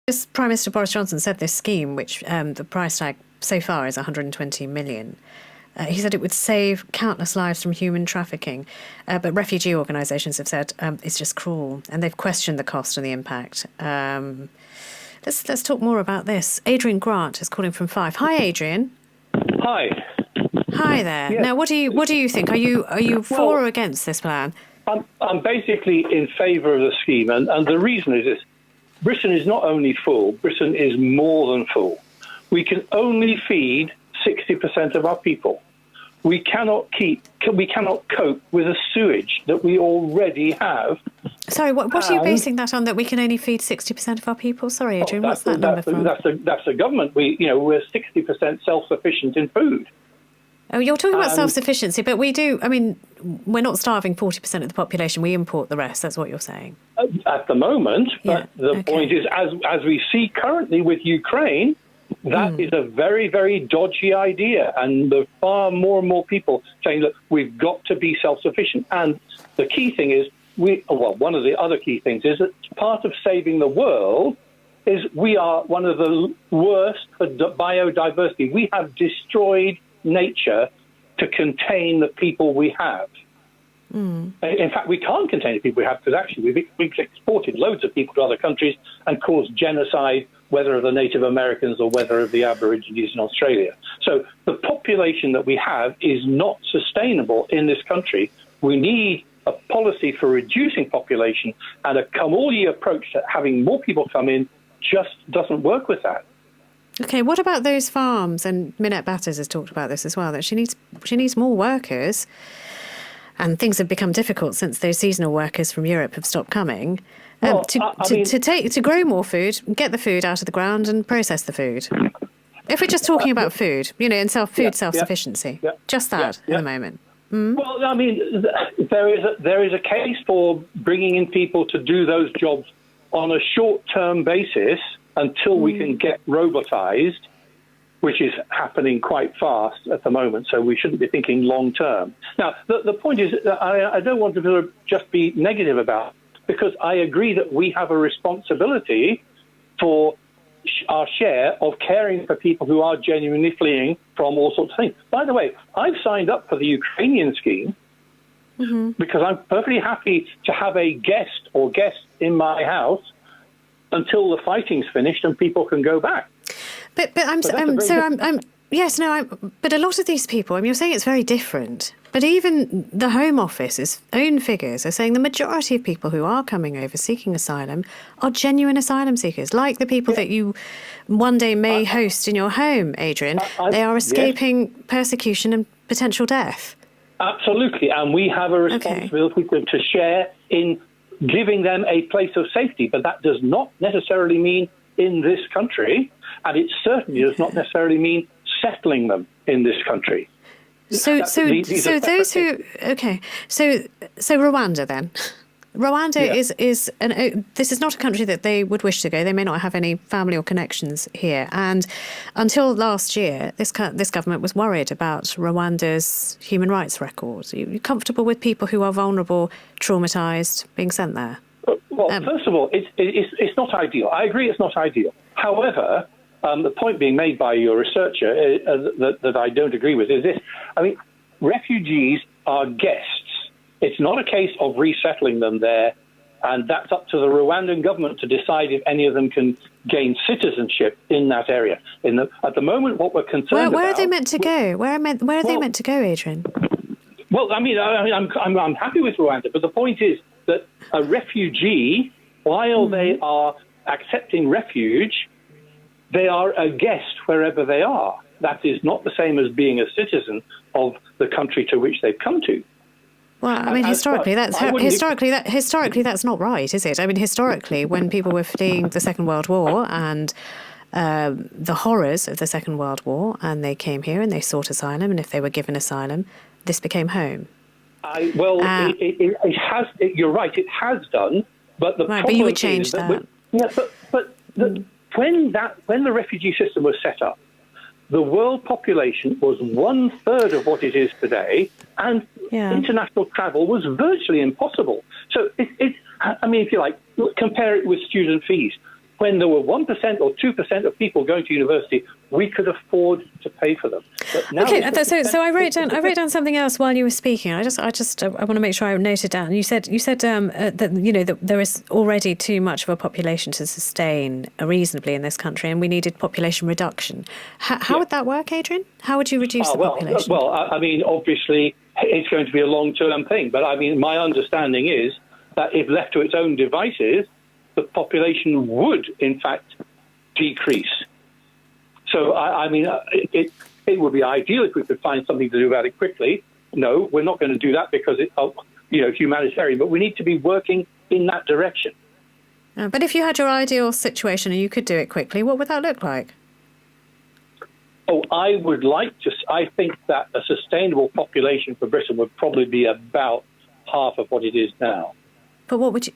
Just Prime Minister Boris Johnson said this scheme, which the price tag so far is 120 million. He said it would save countless lives from human trafficking. But refugee organisations have said it's just cruel, and they've questioned the cost and the impact. Let's talk more about this. Adrian Grant is calling from Fife. Hi, Adrian. Hi. Hi there. Yes. Now, what do you think? Are you for or against this plan? I'm basically in favour of the scheme, and the reason is this. Britain is not only full, Britain is more than full. We can only feed 60% of our people. We cannot cope with the sewage that we already have. Sorry, what are you basing that on, that we can only feed 60% of our people? Sorry, Adrian, what's that number from? That's the government. We're 60% self-sufficient in food. Oh, you're talking about self-sufficiency, but we do, we're not starving 40% of the population. We import the rest. That's what you're saying. At the moment, but the point is, as we see currently with Ukraine, that is a very, very dodgy idea. And there are far more and more people saying that we've got to be self-sufficient. And the key thing is, one of the other key things is that part of saving the world is we are one of the worst for biodiversity. We have destroyed nature to contain the people we have. In fact, we can't contain the people we have, because actually we've exported loads of people to other countries and caused genocide, whether of the Native Americans or whether of the Aborigines in Australia. So the population that we have is not sustainable in this country. We need a policy for reducing population, and a come-all-year approach to having more people come in just doesn't work with that. Okay, what about those farms? And Minette Batters has talked about this as well, that she needs more workers, and things have become difficult since those seasonal workers from Europe have stopped coming. To grow more food, get the food out of the ground and process the food. If we're just talking about food, and self-sufficiency, just that at the moment. Well, there is a case for bringing in people to do those jobs on a short-term basis until we can get robotized, which is happening quite fast at the moment, so we shouldn't be thinking long-term. Now, the point is, I don't want to just be negative about it, because I agree that we have a responsibility for our share of caring for people who are genuinely fleeing from all sorts of things. By the way, I've signed up for the Ukrainian scheme because I'm perfectly happy to have a guest or guests in my house until the fighting's finished and people can go back. But a lot of these people, you're saying it's very different, but even the Home Office's own figures are saying the majority of people who are coming over seeking asylum are genuine asylum seekers, like the people that you one day may host in your home, Adrian. They are escaping persecution and potential death. Absolutely, and we have a responsibility to share in giving them a place of safety, but that does not necessarily mean in this country, and it certainly does not necessarily mean settling them in this country. So Rwanda then. Rwanda this is not a country that they would wish to go. They may not have any family or connections here. And until last year, this government was worried about Rwanda's human rights record. Are you comfortable with people who are vulnerable, traumatised, being sent there? Well, first of all, it's not ideal. I agree it's not ideal. However, the point being made by your researcher that I don't agree with is this. Refugees are guests. It's not a case of resettling them there, and that's up to the Rwandan government to decide if any of them can gain citizenship in that area. At the moment, what we're concerned about... Where are they meant to go? Where are they meant to go, Adrian? Well, I'm happy with Rwanda, but the point is that a refugee, while they are accepting refuge, they are a guest wherever they are. That is not the same as being a citizen of the country to which they've come to. Well, historically, that's not right, is it? Historically, when people were fleeing the Second World War and the horrors of the Second World War, and they came here and they sought asylum, and if they were given asylum, this became home. It has. You're right. It has done, but the problem but you would change that. When the refugee system was set up, the world population was 1/3 of what it is today, and international travel was virtually impossible. So, if you like, compare it with student fees. when there were 1% or 2% of people going to university, we could afford to pay for them. But now Okay, so I wrote down something else while you were speaking. I want to make sure I noted down. You said that that there is already too much of a population to sustain reasonably in this country, and we needed population reduction. How would that work, Adrian? How would you reduce the population? Well, I mean, obviously, it's going to be a long-term thing. But I mean, my understanding is that if left to its own devices, the population would, in fact, decrease. So, I mean, it would be ideal if we could find something to do about it quickly. No, we're not going to do that because it's humanitarian, but we need to be working in that direction. But if you had your ideal situation and you could do it quickly, what would that look like? Oh, I think that a sustainable population for Britain would probably be about half of what it is now. But what would you...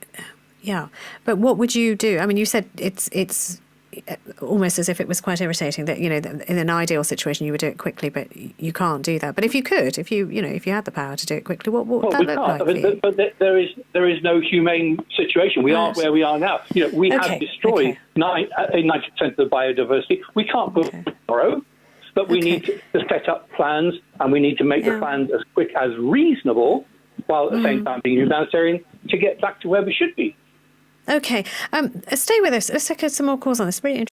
Yeah, but what would you do? I mean, you said it's almost as if it was quite irritating that, in an ideal situation you would do it quickly, but you can't do that. But if you could, if you had the power to do it quickly, what would that look like for you? But there is no humane situation. We aren't where we are now. We have destroyed 90% of the biodiversity. We can't go tomorrow, but we need to set up plans, and we need to make the plans as quick as reasonable, while at the same time being humanitarian, to get back to where we should be. Okay, stay with us. Let's take some more calls on this. Really interesting.